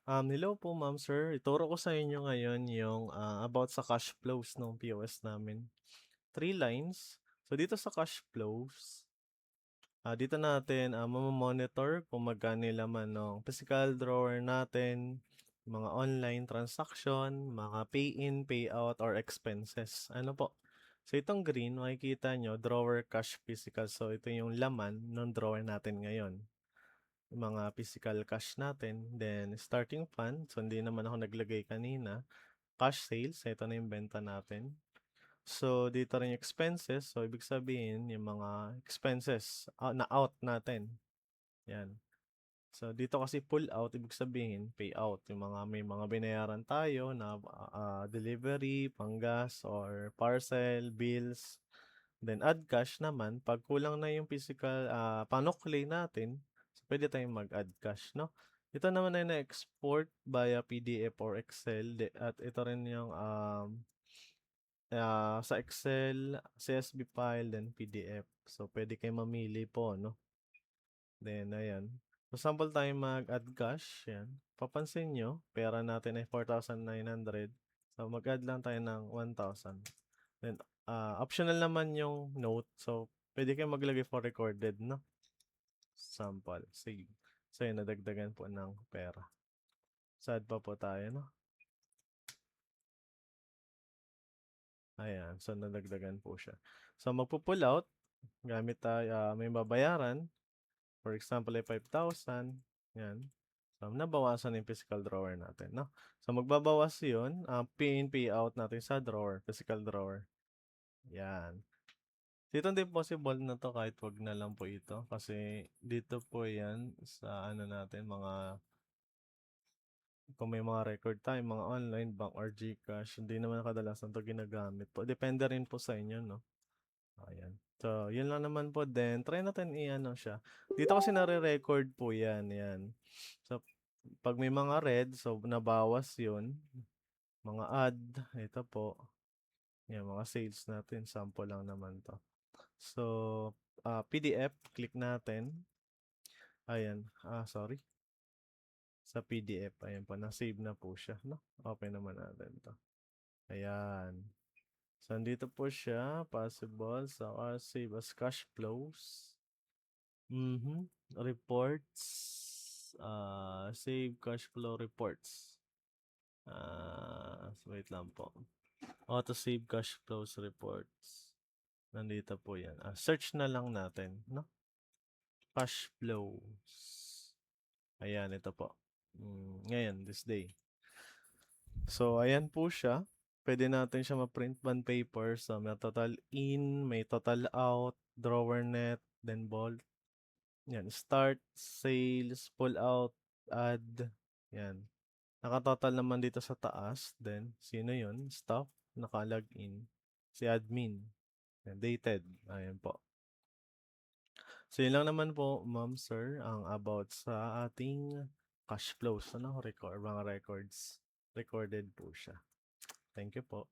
Hello po ma'am, sir. Ituro ko sa inyo ngayon yung, about sa cash flows ng POS namin. 3 lines. So dito sa cash flows, dito natin, mamo-monitor kung magkano yung laman ng physical drawer natin, mga online transaction, mga pay-in, payout, or expenses. Ano po? So itong green, makikita nyo, drawer cash physical. So ito yung laman ng drawer natin ngayon. Yung mga physical cash natin. Then starting fund, so hindi naman ako naglagay kanina. Cash sales, ito na yung benta natin. So dito rin yung expenses, so ibig sabihin yung mga expenses na out natin. Yan. So dito kasi pull out, ibig sabihin pay out, yung mga may mga binayaran tayo na delivery, panggas or parcel, bills. Then add cash naman, pag kulang na yung physical panukli natin, so pwede tayong mag-add cash, no? Ito naman ay na-export via PDF or Excel at ito rin yung sa Excel, CSV file, then PDF. So pwede kayong mamili po, no? Then ayan. So sample tayo mag-add cash, yan. Papansin nyo, pera natin ay 4,900. So mag-add lang tayo ng 1,000. Then optional naman yung note. So pwede kayong maglagay for recorded, no? Sample, save. So yun, nadagdagan po ng pera. Sad pa po tayo, no? Ayan, so nadagdagan po siya. So magpo-pull out, gamit tayo, may babayaran. For example, ay 5,000. Yan. So, nabawasan yung physical drawer natin, no? So, magbabawas yun, pay in, pay out natin sa drawer, physical drawer. Yan. Dito hindi possible na to kahit wag na lang po ito. Kasi dito po yan sa ano natin, mga kung may mga record tayo, mga online bank or GCash, hindi naman kadalasan to ginagamit po. Depende rin po sa inyo, no? Ayan. So, yun lang naman po. Then, try natin i-ano siya. Dito kasi nare-record po yan. Yan. So, pag may mga red, so nabawas yun. Mga add, ito po. Yan, mga sales natin. Sample lang naman to. So, PDF, click natin. Ayan. Sorry. Sa PDF. Ayan po. Na-save na po siya. No? Open naman natin to. Ayan. So, andito po siya. Possible. So, save as cash flows. Reports. Save cash flow reports. Wait lang po. Auto save cash flows reports. Nandito po yan. Search na lang natin, no? Cash flows. Ayan, ito po. Ngayon, this day. So, ayan po siya. Pwede natin siya ma-print bond paper. So, may total in, may total out, drawer net, then bolt. Yan, start, sales, pull out, add. Yan. Nakatotal naman dito sa taas. Then, sino yun? Staff, naka-login. Si admin. Yan, dated. Ayan po. So, yun lang naman po, ma'am, sir, ang about sa ating cash flows. Ano? Mga records. Recorded po siya. Thank you po.